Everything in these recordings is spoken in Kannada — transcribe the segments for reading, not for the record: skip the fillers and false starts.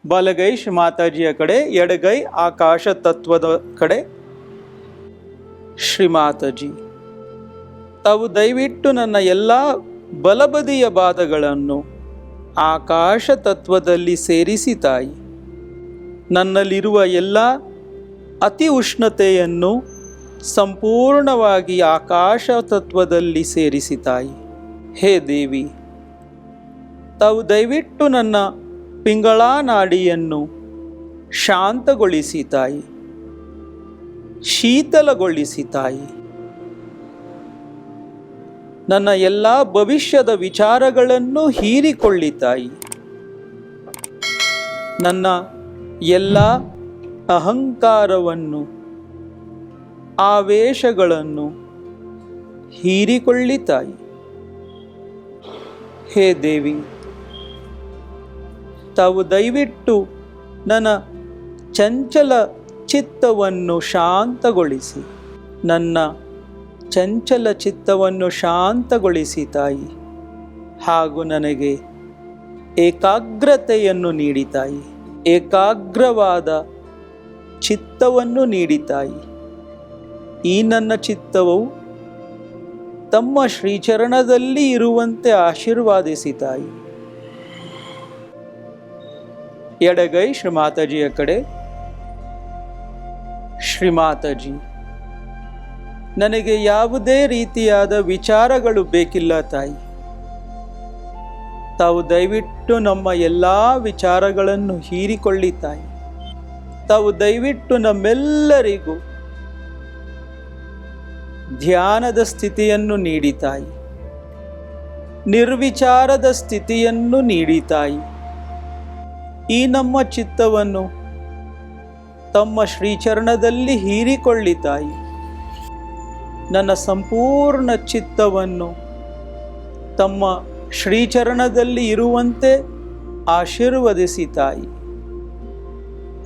ಬಲಗೈ ಶ್ರೀ ಮಾತಾಜಿಯ ಕಡೆ, ಎಡಗೈ ಆಕಾಶ ತತ್ವದ ಕಡೆ. ಶ್ರೀ ಮಾತಾಜಿ, ತಾವು ದಯವಿಟ್ಟು ನನ್ನ ಎಲ್ಲ ಬಲಬದಿಯ ಪಾದಗಳನ್ನು ಆಕಾಶ ತತ್ವದಲ್ಲಿ ಸೇರಿಸಿ ತಾಯಿ. ನನ್ನಲ್ಲಿರುವ ಎಲ್ಲ ಅತಿ ಉಷ್ಣತೆಯನ್ನು ಸಂಪೂರ್ಣವಾಗಿ ಆಕಾಶ ತತ್ವದಲ್ಲಿ ಸೇರಿಸಿ ತಾಯಿ. ಹೇ ದೇವಿ, ತಾವು ದಯವಿಟ್ಟು ನನ್ನ ಪಿಂಗಳಾ ನಾಡಿಯನ್ನು ಶಾಂತಗೊಳಿಸಿ ತಾಯಿ, ಶೀತಲಗೊಳಿಸಿ ತಾಯಿ. ನನ್ನ ಎಲ್ಲ ಭವಿಷ್ಯದ ವಿಚಾರಗಳನ್ನು ಹೀರಿಕೊಳ್ಳಿ ತಾಯಿ. ನನ್ನ ಎಲ್ಲ ಅಹಂಕಾರವನ್ನು, ಆವೇಶಗಳನ್ನು ಹೀರಿಕೊಳ್ಳಿ ತಾಯಿ. ಹೇ ದೇವಿ, ತಾವು ದಯವಿಟ್ಟು ನನ್ನ ಚಂಚಲ ಚಿತ್ತವನ್ನು ಶಾಂತಗೊಳಿಸಿ, ನನ್ನ ಚಂಚಲ ಚಿತ್ತವನ್ನು ಶಾಂತಗೊಳಿಸಿ ತಾಯಿ. ಹಾಗೂ ನನಗೆ ಏಕಾಗ್ರತೆಯನ್ನು ನೀಡಿ ತಾಯಿ, ಏಕಾಗ್ರವಾದ ಚಿತ್ತವನ್ನು ನೀಡಿ ತಾಯಿ. ಈ ನನ್ನ ಚಿತ್ತವು ತಮ್ಮ ಶ್ರೀಚರಣದಲ್ಲಿ ಇರುವಂತೆ ಆಶೀರ್ವಾದಿಸಿ ತಾಯಿ. ಎಡಗೈ ಶ್ರೀ ಮಾತಾಜಿಯ ಕಡೆ. ಶ್ರೀ ಮಾತಾಜಿ, ನನಗೆ ಯಾವುದೇ ರೀತಿಯಾದ ವಿಚಾರಗಳು ಬೇಕಿಲ್ಲ ತಾಯಿ. ತಾವು ದಯವಿಟ್ಟು ನಮ್ಮ ಎಲ್ಲ ವಿಚಾರಗಳನ್ನು ಹೀರಿಕೊಳ್ಳಿ ತಾಯಿ. ತಾವು ದಯವಿಟ್ಟು ನಮ್ಮೆಲ್ಲರಿಗೂ ಧ್ಯಾನದ ಸ್ಥಿತಿಯನ್ನು ನೀಡಿ ತಾಯಿ, ನಿರ್ವಿಚಾರದ ಸ್ಥಿತಿಯನ್ನು ನೀಡಿ ತಾಯಿ. ಈ ನಮ್ಮ ಚಿತ್ತವನ್ನು ತಮ್ಮ ಶ್ರೀಚರಣದಲ್ಲಿ ಹೀರಿಕೊಳ್ಳಿ ತಾಯಿ. ನನ್ನ ಸಂಪೂರ್ಣ ಚಿತ್ತವನ್ನು ತಮ್ಮ ಶ್ರೀಚರಣದಲ್ಲಿ ಇರುವಂತೆ ಆಶೀರ್ವದಿಸಿ ತಾಯಿ.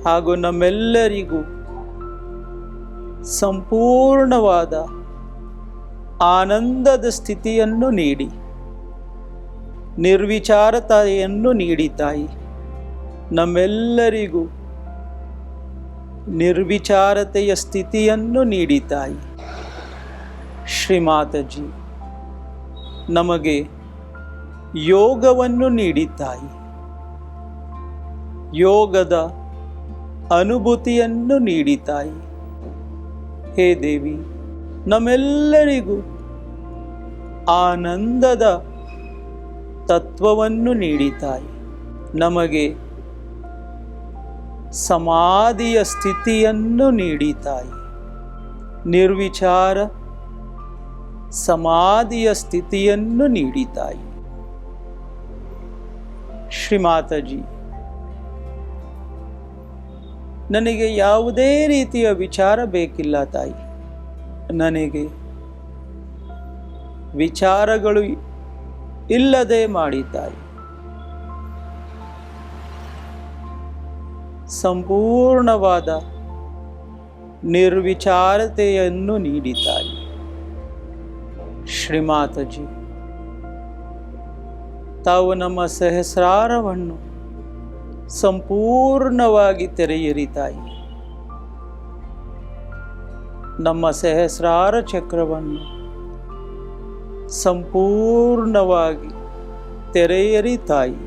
ಹಾಗೂ ನಮ್ಮೆಲ್ಲರಿಗೂ ಸಂಪೂರ್ಣವಾದ ಆನಂದದ ಸ್ಥಿತಿಯನ್ನು ನೀಡಿ, ನಿರ್ವಿಚಾರತೆಯನ್ನು ನೀಡಿ ತಾಯಿ. ನಮ್ಮೆಲ್ಲರಿಗೂ ನಿರ್ವಿಚಾರತೆಯ ಸ್ಥಿತಿಯನ್ನು ನೀಡಿ ತಾಯಿ. ಶ್ರೀ ಮಾತಾಜಿ, ನಮಗೆ ಯೋಗವನ್ನು ನೀಡಿ ತಾಯಿ. ಯೋಗದ ಅನುಭೂತಿಯನ್ನು ನೀಡಿ ತಾಯಿ. ಹೇ ದೇವಿ, ನಮ್ಮೆಲ್ಲರಿಗೂ ಆನಂದದ ತತ್ವವನ್ನು ನೀಡಿ ತಾಯಿ. ನಮಗೆ ಸಮಾಧಿಯ ಸ್ಥಿತಿಯನ್ನು ನೀಡಿ ತಾಯಿ. ನಿರ್ವಿಚಾರ ಸಮಾಧಿಯ ಸ್ಥಿತಿಯನ್ನು ನೀಡಿ ತಾಯಿ. ಶ್ರೀ ಮಾತಾಜಿ, ನನಗೆ ಯಾವುದೇ ರೀತಿಯ ವಿಚಾರ ಬೇಕಿಲ್ಲ ತಾಯಿ. ನನಗೆ ವಿಚಾರಗಳು ಇಲ್ಲದೆ ಮಾಡಿ ತಾಯಿ. ಸಂಪೂರ್ಣವಾದ ನಿರ್ವಿಚಾರತೆಯನ್ನು ನೀಡಿ ತಾಯಿ. ಶ್ರೀ ಮಾತಾಜಿ, ತಾವು ನಮ್ಮ ಸಹಸ್ರಾರವನ್ನು ಸಂಪೂರ್ಣವಾಗಿ ತೆರೆಯಿರಿ ತಾಯಿ. ನಮ್ಮ ಸಹಸ್ರಾರ ಚಕ್ರವನ್ನು ಸಂಪೂರ್ಣವಾಗಿ ತೆರೆಯಿರಿ ತಾಯಿ.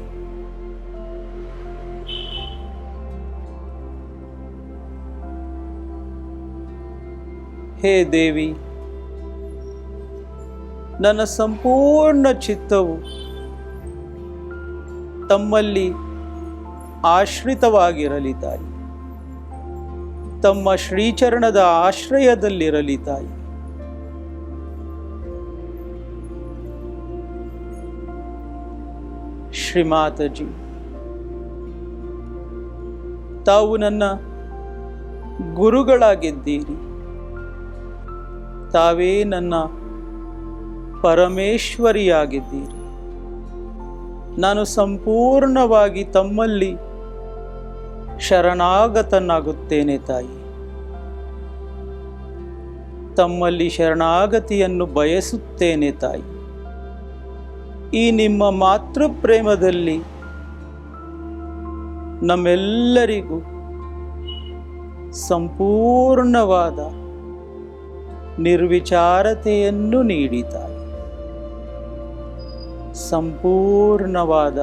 ಹೇ ದೇವಿ, ನನ್ನ ಸಂಪೂರ್ಣ ಚಿತ್ತವು ತಮ್ಮಲ್ಲಿ ಆಶ್ರಿತವಾಗಿರಲಿ ತಾಯಿ. ತಮ್ಮ ಶ್ರೀಚರಣದ ಆಶ್ರಯದಲ್ಲಿರಲಿ ತಾಯಿ. ಶ್ರೀ ಮಾತಾಜಿ, ತಾವು ನನ್ನ ಗುರುಗಳಾಗಿದ್ದೀರಿ. ತಾವೇ ನನ್ನ ಪರಮೇಶ್ವರಿಯಾಗಿದ್ದೀರಿ. ನಾನು ಸಂಪೂರ್ಣವಾಗಿ ತಮ್ಮಲ್ಲಿ ಶರಣಾಗತನಾಗುತ್ತೇನೆ ತಾಯಿ. ತಮ್ಮಲ್ಲಿ ಶರಣಾಗತಿಯನ್ನು ಬಯಸುತ್ತೇನೆ ತಾಯಿ. ಈ ನಿಮ್ಮ ಮಾತೃ ಪ್ರೇಮದಲ್ಲಿ ನಮ್ಮೆಲ್ಲರಿಗೂ ಸಂಪೂರ್ಣವಾದ ನಿರ್ವಿಚಾರತೆಯನ್ನು ನೀಡಿ ತಾಯಿ. ಸಂಪೂರ್ಣವಾದ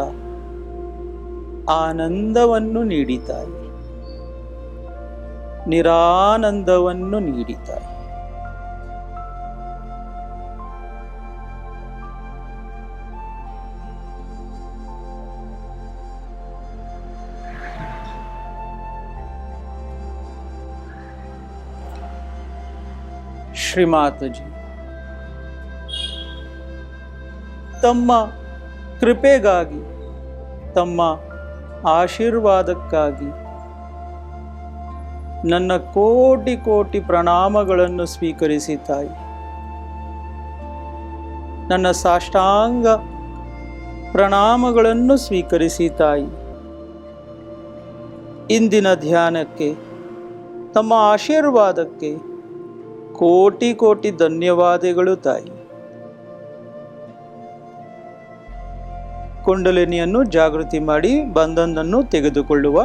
ಆನಂದವನ್ನು ನೀಡಿ ತಾಯಿ. ನಿರಾನಂದವನ್ನು ನೀಡಿ ತಾಯಿ. ಶ್ರೀಮಾತಾಜಿ ತಮ್ಮ ಕೃಪೆಗಾಗಿ, ತಮ್ಮ ಆಶೀರ್ವಾದಕ್ಕಾಗಿ ನನ್ನ ಕೋಟಿ ಕೋಟಿ ಪ್ರಣಾಮಗಳನ್ನು ಸ್ವೀಕರಿಸಿ ತಾಯಿ. ನನ್ನ ಸಾಷ್ಟಾಂಗ ಪ್ರಣಾಮಗಳನ್ನು ಸ್ವೀಕರಿಸಿ ತಾಯಿ. ಇಂದಿನ ಧ್ಯಾನಕ್ಕೆ, ತಮ್ಮ ಆಶೀರ್ವಾದಕ್ಕೆ ಕೋಟಿ ಕೋಟಿ ಧನ್ಯವಾದಗಳು ತಾಯಿ. ಕುಂಡಲಿನಿಯನ್ನು ಜಾಗೃತಿ ಮಾಡಿ ಬಂಧನವನ್ನು ತೆಗೆದುಕೊಳ್ಳುವ